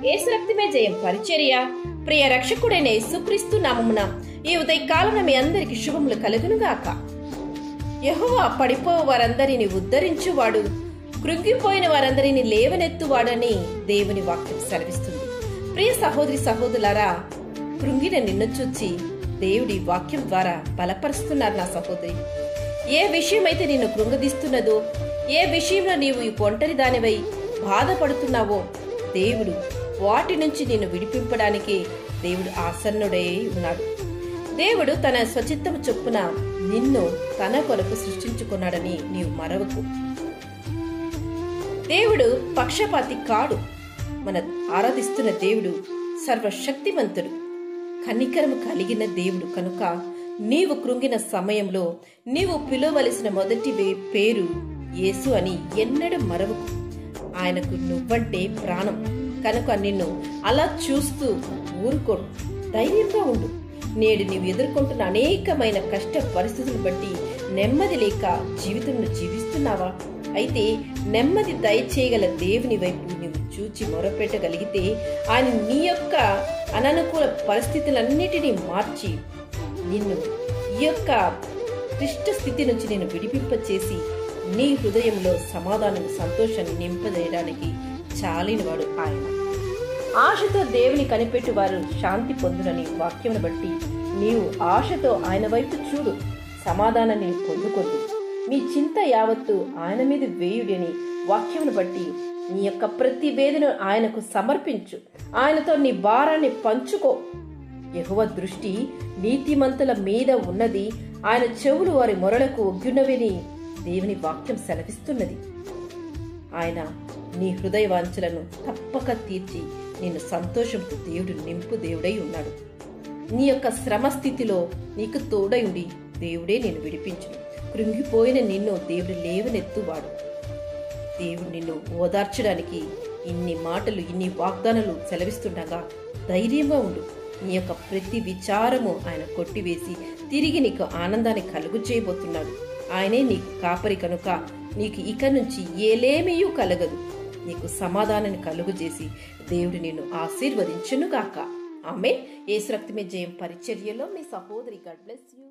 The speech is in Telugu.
యేసు రక్తమే జయం పరిచర్య. ప్రియ రక్షకుడైన యేసుక్రీస్తు నామమున ఈ ఉదయకాలమున మీ అందరికి శుభములు కలుగునుగాక. యెహోవా పడిపోవు వారందరిని ఉద్ధరించువాడు, కృంగిపోయిన వారందరిని లేవనెత్తువాడని దేవుని వాక్యం సెలవిస్తుంది. ప్రియ సహోదరి సహోదరులారా, కృంగిన నిన్ను చూచి దేవుడి వాక్యం ద్వారా బలపరుస్తున్నారు నా సహోదరి. ఏ విషయమైతే నిన్ను కృంగదీస్తున్నదో, ఏ విషయంలో నీవు ఒంటరి దానివై బాధపడుతున్నావో, దేవుడు వాటి నుంచి నిన్ను విడిపింపడానికి దేవుడు ఆసన్నుడై ఉన్నాడు. దేవుడు తన స్వచిత్తము చొప్పున నిన్ను తన కొరకు సృష్టించుకున్నాడని నీవు మరవకు. దేవుడు పక్షపాతి కాడు. మన ఆరాధిస్తున్న దేవుడు సర్వశక్తిమంతుడు, కనికరము కలిగిన దేవుడు. కనుక నీవు కృంగిన సమయంలో నీవు పిలువవలసిన మొదటి పేరు యేసు అని ఎన్నడూ మరవకు. ఆయనకు నువ్వంటే ప్రాణం. కనుక నిన్ను అలా చూస్తూ ఊరుకోడు, ధైర్యంగా ఉండు. నేడు నీవు ఎదుర్కొంటున్న అనేకమైన కష్ట పరిస్థితులను బట్టి నెమ్మది లేక జీవితంను జీవిస్తున్నావా? అయితే నెమ్మది దయచేయగల దేవుని వైపు నువ్వు చూచి మొరపెట్టగలిగితే ఆయన నీ యొక్క అననుకూల పరిస్థితులన్నిటినీ మార్చి నిన్ను ఈ యొక్క క్లిష్ట స్థితి నుంచి నేను విడిపింపచేసి నీ హృదయంలో సమాధానం, సంతోషాన్ని నింపజేయడానికి చాలినవాడు ఆయన. ఆశతో దేవుని కనిపెట్టు వారు శాంతి పొందునని వాక్యమును బట్టి నీవు ఆశతో ఆయన వైపు చూడు, సమాధానాన్ని పొందుకొద్దు. మీ చింత యావత్తు ఆయన మీద వేయుడని వాక్యమును బట్టి నీ యొక్క ప్రతి వేదన ఆయనకు సమర్పించు. ఆయనతో నీ భారాన్ని పంచుకో. యెహోవా దృష్టి నీతిమంతుల మీద ఉన్నది, ఆయన చెవులు వారి మొరలకు ఒగ్గునవిని దేవుని వాక్యం సెలవిస్తున్నది. ఆయన నీ హృదయ వాంఛలను తప్పక తీర్చి నిన్ను సంతోషంతో దేవుడు నింపు దేవుడై ఉన్నాడు. నీ యొక్క శ్రమ స్థితిలో నీకు తోడై ఉండి దేవుడే నిన్ను విడిపించును. కృంగిపోయిన నిన్ను దేవుడు లేవనెత్తువాడు. దేవుడు నిన్ను ఓదార్చడానికి ఇన్ని మాటలు, ఇన్ని వాగ్దానాలు సెలవిస్తుండగా ధైర్యంగా ఉండు. నీ యొక్క ప్రతి విచారము ఆయన కొట్టివేసి తిరిగి నీకు ఆనందాన్ని కలుగు చేయబోతున్నాడు. ఆయనే నీకు కాపరి కనుక నీకు ఇక నుంచి ఏలేమీయూ కలగదు. నీకు సమాధానాన్ని కలుగు చేసి దేవుడు నిన్ను ఆశీర్వదించునుగాక. ఆమేన్. యేసు రక్తమే జయం పరిచర్యలో మీ సహోదరి. God bless you.